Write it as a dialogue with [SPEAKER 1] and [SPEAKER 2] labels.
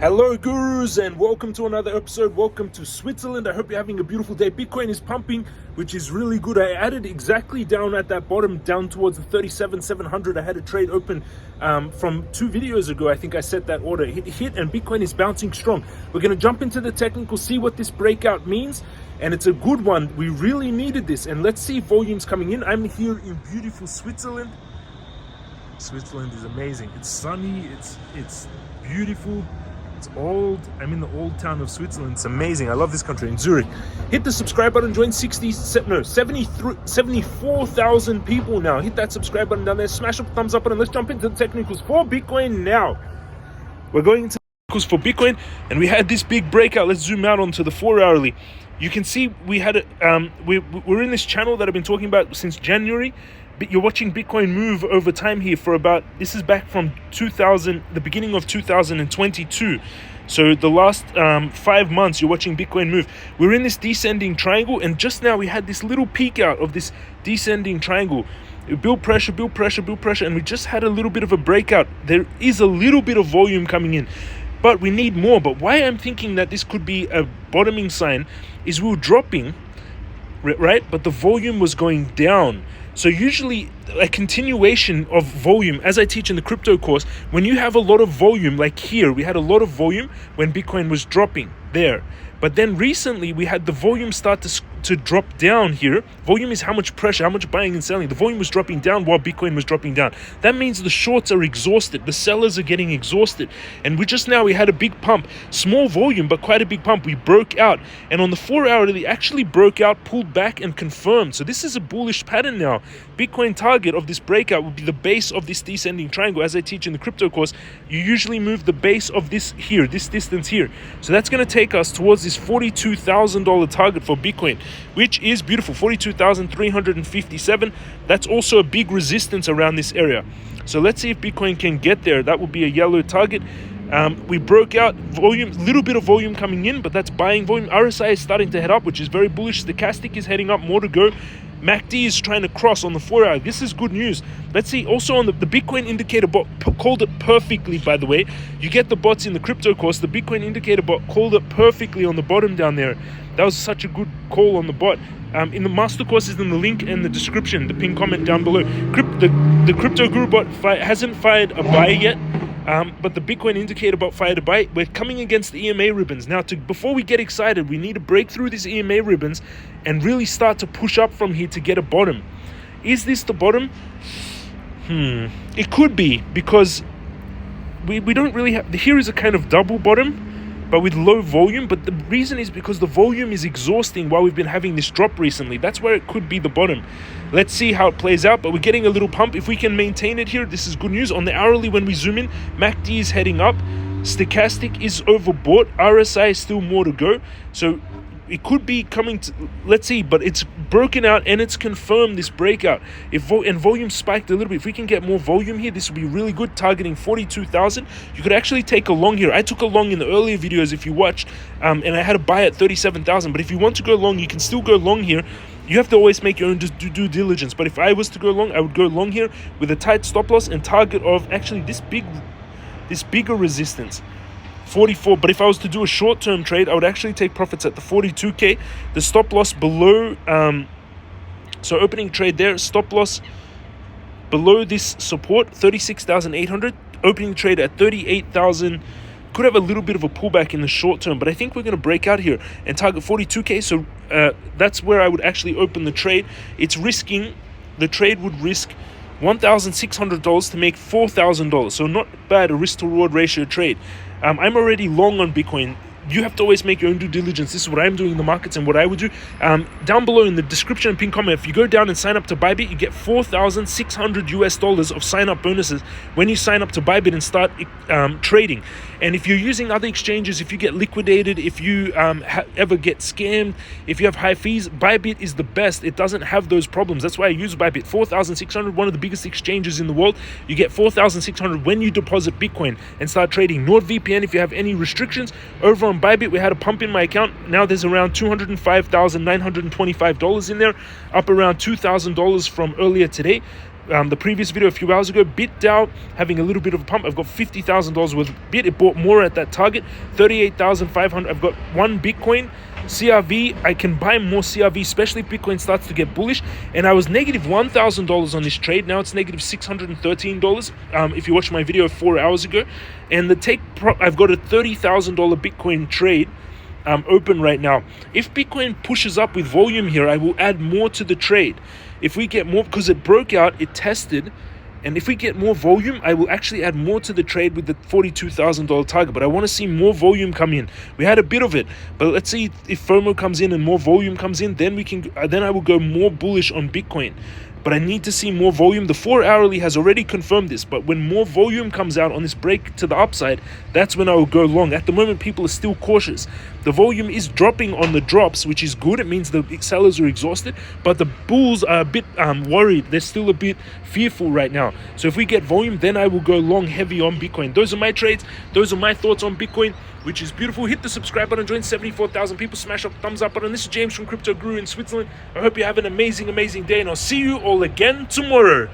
[SPEAKER 1] Hello gurus, and welcome to another episode. Welcome to Switzerland. I hope you're having a beautiful day. Bitcoin is pumping, which is really good. I added exactly down at that bottom, down towards the 37,700. I had a trade open from 2 videos ago. I think I set that order. It hit and Bitcoin is bouncing strong. We're going to jump into the technical, see what this breakout means, and it's a good one. We really needed this, and let's see volumes coming in. I'm here in beautiful Switzerland. Switzerland is amazing. It's sunny, it's beautiful. It's old. I'm in the old town of Switzerland. It's amazing. I love this country. In Zurich. Hit the subscribe button. Join 74,000 people now. Hit that subscribe button down there. Smash up the thumbs up button. Let's jump into the technicals for Bitcoin now. We're going into the technicals for Bitcoin, and we had this big breakout. Let's zoom out onto the 4-hourly. You can see we had we're in this channel that I've been talking about since January. You're watching Bitcoin move over time here for about, this is back from the beginning of 2022. So the last 5 months, you're watching Bitcoin move. We're in this descending triangle, and just now we had this little peak out of this descending triangle. Build pressure, build pressure, build pressure, and we just had a little bit of a breakout. There is a little bit of volume coming in, but we need more. But why I'm thinking that this could be a bottoming sign is we were dropping, right? But the volume was going down. So usually a continuation of volume, as I teach in the crypto course, when you have a lot of volume, like here, we had a lot of volume when Bitcoin was dropping there. But then recently we had the volume start to drop down here. Volume is how much pressure, how much buying and selling. The volume was dropping down while Bitcoin was dropping down. That means the shorts are exhausted. The sellers are getting exhausted. And we had a big pump. Small volume, but quite a big pump. We broke out. And on the 4-hourly, actually broke out, pulled back and confirmed. So this is a bullish pattern now. Bitcoin target of this breakout would be the base of this descending triangle. As I teach in the crypto course, you usually move the base of this here, this distance here. So that's going to take us towards this $42,000 target for Bitcoin, which is beautiful. 42,357. That's also a big resistance around this area. So let's see if Bitcoin can get there. That would be a yellow target. We broke out volume, little bit of volume coming in, but that's buying volume. RSI is starting to head up, which is very bullish. Stochastic is heading up, more to go. MACD is trying to cross on the 4-hour. This is good news. Let's see also on the Bitcoin indicator bot called it perfectly, by the way. You get the bots in the crypto course. The Bitcoin indicator bot called it perfectly on the bottom down there. That was such a good call on the bot. In the master course is in the link in the description, the pinned comment down below. The crypto guru bot hasn't fired a buy yet. But the Bitcoin indicator bot fired a buy. We're coming against the EMA ribbons. Now, before we get excited, we need to break through these EMA ribbons and really start to push up from here to get a bottom. Is this the bottom? It could be, because we don't really have... Here is a kind of double bottom, but with low volume. But the reason is because the volume is exhausting while we've been having this drop recently. That's where it could be the bottom. Let's see how it plays out, but we're getting a little pump. If we can maintain it here, this is good news. On the hourly, when we zoom in, MACD is heading up. Stochastic is overbought. RSI is still more to go. So it could be coming to, let's see, but it's broken out and it's confirmed this breakout. And volume spiked a little bit. If we can get more volume here, this would be really good, targeting 42,000. You could actually take a long here. I took a long in the earlier videos if you watched, and I had a buy at 37,000. But if you want to go long, you can still go long here. You have to always make your own due diligence. But if I was to go long, I would go long here with a tight stop loss and target of actually this bigger resistance, 44. But if I was to do a short-term trade, I would actually take profits at the 42K. The stop loss below, so opening trade there, stop loss below this support, 36,800. Opening trade at 38,000. Could have a little bit of a pullback in the short term, but I think we're going to break out here and target 42K. So that's where I would actually open the trade. The trade would risk $1,600 to make $4,000. So not bad, a risk to reward ratio trade. I'm already long on Bitcoin. You have to always make your own due diligence. This is what I'm doing in the markets and what I would do. Down below in the description and pinned comment, if you go down and sign up to Bybit, you get $4,600 of sign-up bonuses when you sign up to Bybit and start trading. And if you're using other exchanges, if you get liquidated, if you ever get scammed, if you have high fees, Bybit is the best. It doesn't have those problems. That's why I use Bybit. 4,600, one of the biggest exchanges in the world. You get 4,600 when you deposit Bitcoin and start trading. NordVPN, if you have any restrictions. Over on Bybit, we had a pump in my account. Now there's around $205,925 in there, up around $2,000 from earlier today. the previous video a few hours ago, BitDAO having a little bit of a pump. I've got $50,000 worth of Bit. It bought more at that target, 38,500. I've got one Bitcoin. CRV, I can buy more CRV, especially if Bitcoin starts to get bullish. And I was negative $1,000 on this trade. Now it's negative $613. If you watched my video 4 hours ago, and I've got a $30,000 Bitcoin trade open right now. If Bitcoin pushes up with volume here, I will add more to the trade. If we get more, because it broke out, it tested, and if we get more volume, I will actually add more to the trade with the $42,000 target. But I want to see more volume come in. We had a bit of it, but let's see if FOMO comes in and more volume comes in. Then I will go more bullish on Bitcoin. But I need to see more volume. The 4 hourly has already confirmed this, but when more volume comes out on this break to the upside, that's when I will go long. At the moment, people are still cautious. The volume is dropping on the drops, which is good. It means the sellers are exhausted, but the bulls are a bit worried. They're still a bit fearful right now. So if we get volume, then I will go long heavy on Bitcoin. Those are my trades. Those are my thoughts on Bitcoin, which is beautiful. Hit the subscribe button, join 74,000 people, smash up the thumbs up button. This is James from Crypto Guru in Switzerland. I hope you have an amazing day, and I'll see you all again tomorrow.